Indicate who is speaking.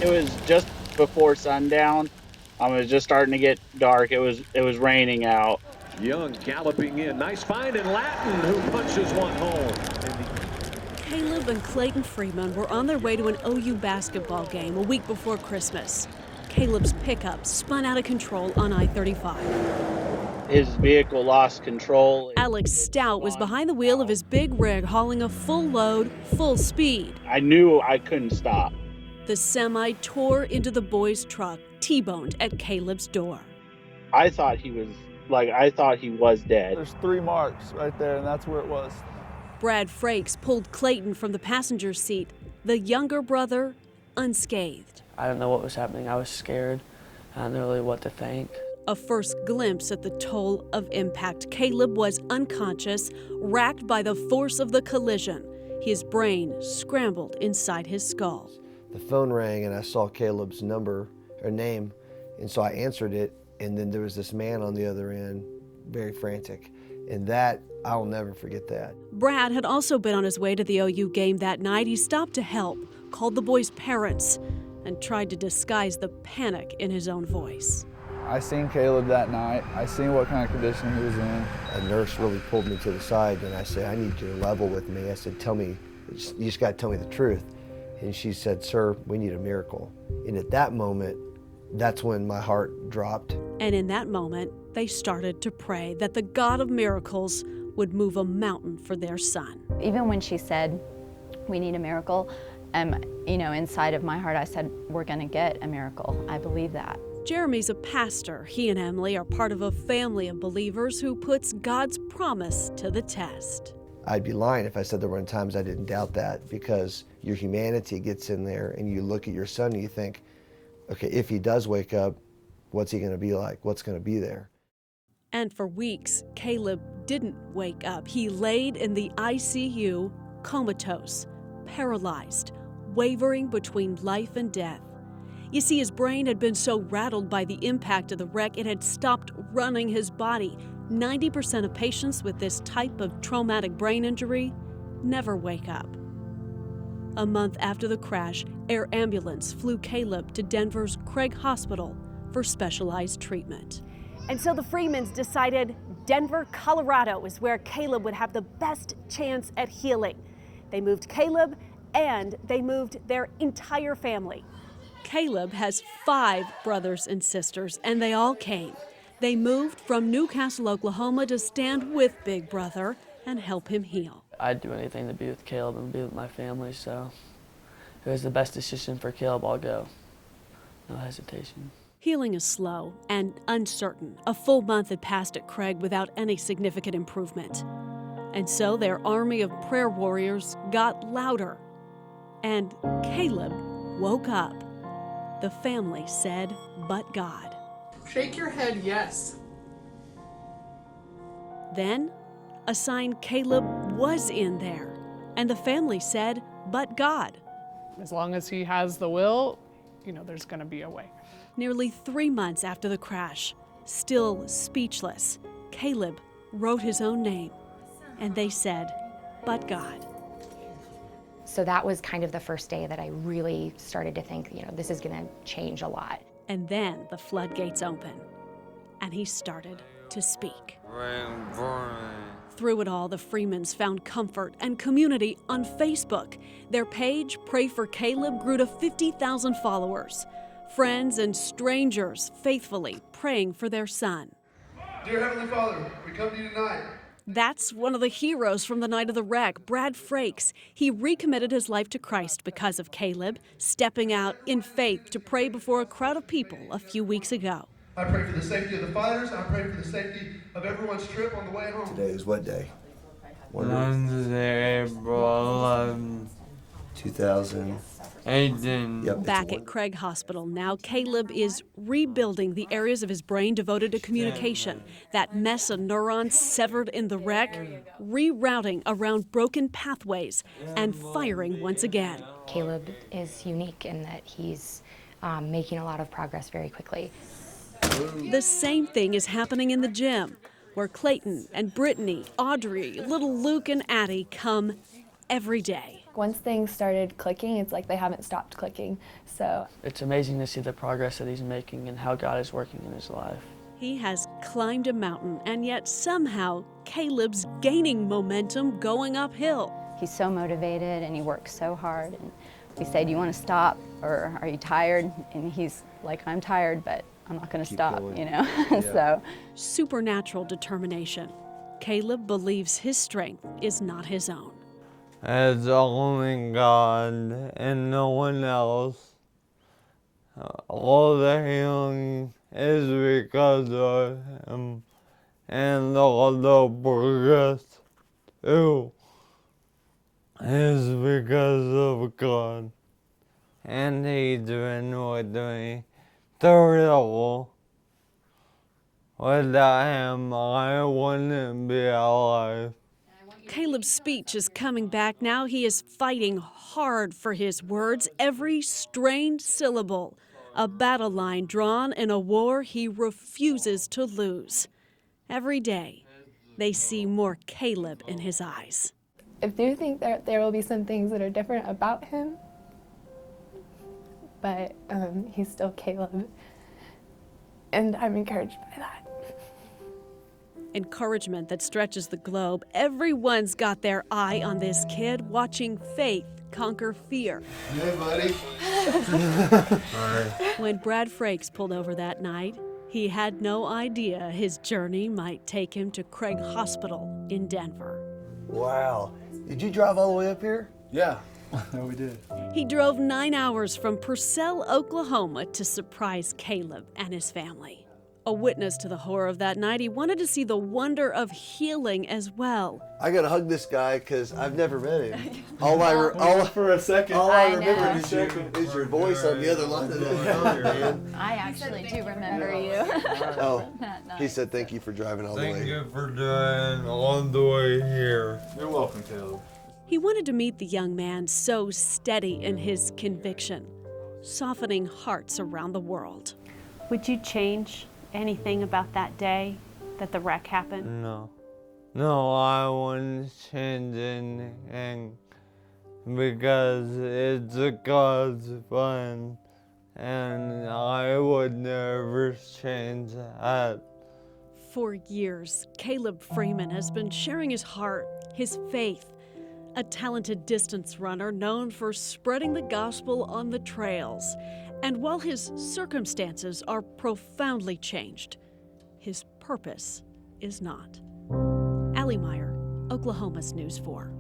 Speaker 1: It was just before sundown. It was just starting to get dark. It was raining out.
Speaker 2: Young galloping in. Nice find in Latin, who punches one home.
Speaker 3: Caleb and Clayton Freeman were on their way to an OU basketball game a week before Christmas. Caleb's pickup spun out of control on I-35.
Speaker 1: His vehicle lost control.
Speaker 3: Alex Stout was behind the wheel of his big rig hauling a full load, full speed.
Speaker 1: I knew I couldn't stop.
Speaker 3: The semi tore into the boy's truck, T-boned at Caleb's door.
Speaker 1: I thought he was dead.
Speaker 4: There's 3 marks right there, and that's where it was.
Speaker 3: Brad Frakes pulled Clayton from the passenger seat, the younger brother unscathed.
Speaker 5: I didn't know what was happening. I was scared. I didn't know really what to think.
Speaker 3: A first glimpse at the toll of impact. Caleb was unconscious, racked by the force of the collision. His brain scrambled inside his skull.
Speaker 6: The phone rang and I saw Caleb's number or name, and so I answered it, and then there was this man on the other end, very frantic. And that, I'll never forget that.
Speaker 3: Brad had also been on his way to the OU game that night. He stopped to help, called the boys' parents, and tried to disguise the panic in his own voice.
Speaker 4: I seen Caleb that night. I seen what kind of condition he was in.
Speaker 6: A nurse really pulled me to the side, and I said, I need you to level with me. I said, tell me, you just got to tell me the truth. And she said, sir, we need a miracle. And at that moment, that's when my heart dropped.
Speaker 3: And in that moment, they started to pray that the God of miracles would move a mountain for their son.
Speaker 7: Even when she said, we need a miracle, inside of my heart, I said, we're going to get a miracle. I believe that.
Speaker 3: Jeremy's a pastor. He and Emily are part of a family of believers who puts God's promise to the test.
Speaker 6: I'd be lying if I said there weren't times I didn't doubt that, because your humanity gets in there and you look at your son and you think, okay, if he does wake up, what's he going to be like? What's going to be there?
Speaker 3: And for weeks, Caleb didn't wake up. He laid in the ICU, comatose, paralyzed, wavering between life and death. You see, his brain had been so rattled by the impact of the wreck, it had stopped running his body. 90% of patients with this type of traumatic brain injury never wake up. A month after the crash, air ambulance flew Caleb to Denver's Craig Hospital for specialized treatment.
Speaker 8: And so the Freemans decided Denver, Colorado is where Caleb would have the best chance at healing. They moved Caleb and they moved their entire family.
Speaker 3: Caleb has 5 brothers and sisters, and they all came. They moved from Newcastle, Oklahoma to stand with Big Brother and help him heal.
Speaker 5: I'd do anything to be with Caleb and be with my family, so if it was the best decision for Caleb, I'll go. No hesitation.
Speaker 3: Healing is slow and uncertain. A full month had passed at Craig without any significant improvement. And so their army of prayer warriors got louder. And Caleb woke up. The family said, but God.
Speaker 9: Shake your head, yes.
Speaker 3: Then, a sign Caleb was in there. And the family said, but God.
Speaker 9: As long as he has the will, there's going to be a way.
Speaker 3: Nearly 3 months after the crash, still speechless, Caleb wrote his own name. And they said, but God.
Speaker 10: So that was kind of the first day that I really started to think, this is going to change a lot.
Speaker 3: And then the floodgates opened, and he started to speak. Through it all, the Freemans found comfort and community on Facebook. Their page, Pray for Caleb, grew to 50,000 followers. Friends and strangers faithfully praying for their son.
Speaker 11: Dear Heavenly Father, we come to you tonight.
Speaker 3: That's one of the heroes from the night of the wreck, Brad Frakes. He recommitted his life to Christ because of Caleb, stepping out in faith to pray before a crowd of people a few weeks ago.
Speaker 11: I pray for the safety of the fighters. I pray for the safety of everyone's trip on the way home.
Speaker 6: Today is what day?
Speaker 12: Wednesday, April
Speaker 6: 2018. Yep,
Speaker 3: back at Craig Hospital now, Caleb is rebuilding the areas of his brain devoted to communication. That mess of neurons severed in the wreck, rerouting around broken pathways and firing once again.
Speaker 10: Caleb is unique in that he's making a lot of progress very quickly.
Speaker 3: The same thing is happening in the gym, where Clayton and Brittany, Audrey, little Luke and Addie come every day.
Speaker 13: Once things started clicking, it's like they haven't stopped clicking. So
Speaker 5: it's amazing to see the progress that he's making and how God is working in his life.
Speaker 3: He has climbed a mountain, and yet somehow Caleb's gaining momentum going uphill.
Speaker 7: He's so motivated and he works so hard. And we say, do you want to stop or are you tired? And he's like, I'm tired, but I'm not going to stop,
Speaker 6: going.
Speaker 7: you know?
Speaker 6: Yeah.
Speaker 7: So
Speaker 3: Supernatural determination. Caleb believes his strength is not his own.
Speaker 12: It's only God and no one else. All the healing is because of Him, and all the progress too is because of God. And He's been with me through it all. Without Him, I wouldn't be alive.
Speaker 3: Caleb's speech is coming back now. He is fighting hard for his words, every strained syllable. A battle line drawn in a war he refuses to lose. Every day, they see more Caleb in his eyes.
Speaker 13: I do think that there will be some things that are different about him, but he's still Caleb, and I'm encouraged by that.
Speaker 3: Encouragement that stretches the globe. Everyone's got their eye on this kid, watching faith conquer fear.
Speaker 11: Hey, buddy.
Speaker 3: When Brad Frakes pulled over that night, he had no idea his journey might take him to Craig Hospital in Denver.
Speaker 6: Wow. Did you drive all the way up here?
Speaker 4: Yeah, we did.
Speaker 3: He drove 9 hours from Purcell, Oklahoma to surprise Caleb and his family. A witness to the horror of that night, he wanted to see the wonder of healing as well.
Speaker 6: I gotta hug this guy because I've never met him. All
Speaker 4: For a second.
Speaker 6: All I
Speaker 7: I
Speaker 6: remember is your voice on the other line of that phone, man.
Speaker 7: I actually do remember you.
Speaker 6: Oh, he said thank you for driving all the
Speaker 12: Thank
Speaker 6: way.
Speaker 12: you for driving all the way here.
Speaker 4: You're welcome, Caleb.
Speaker 3: He wanted to meet the young man so steady in his conviction, softening hearts around the world.
Speaker 8: Would you change anything about that day that the wreck happened?
Speaker 12: No, I wouldn't change anything because it's God's plan, and I would never change that.
Speaker 3: For years, Caleb Freeman has been sharing his heart, his faith, a talented distance runner known for spreading the gospel on the trails. And while his circumstances are profoundly changed, his purpose is not. Allie Meyer, Oklahoma's News 4.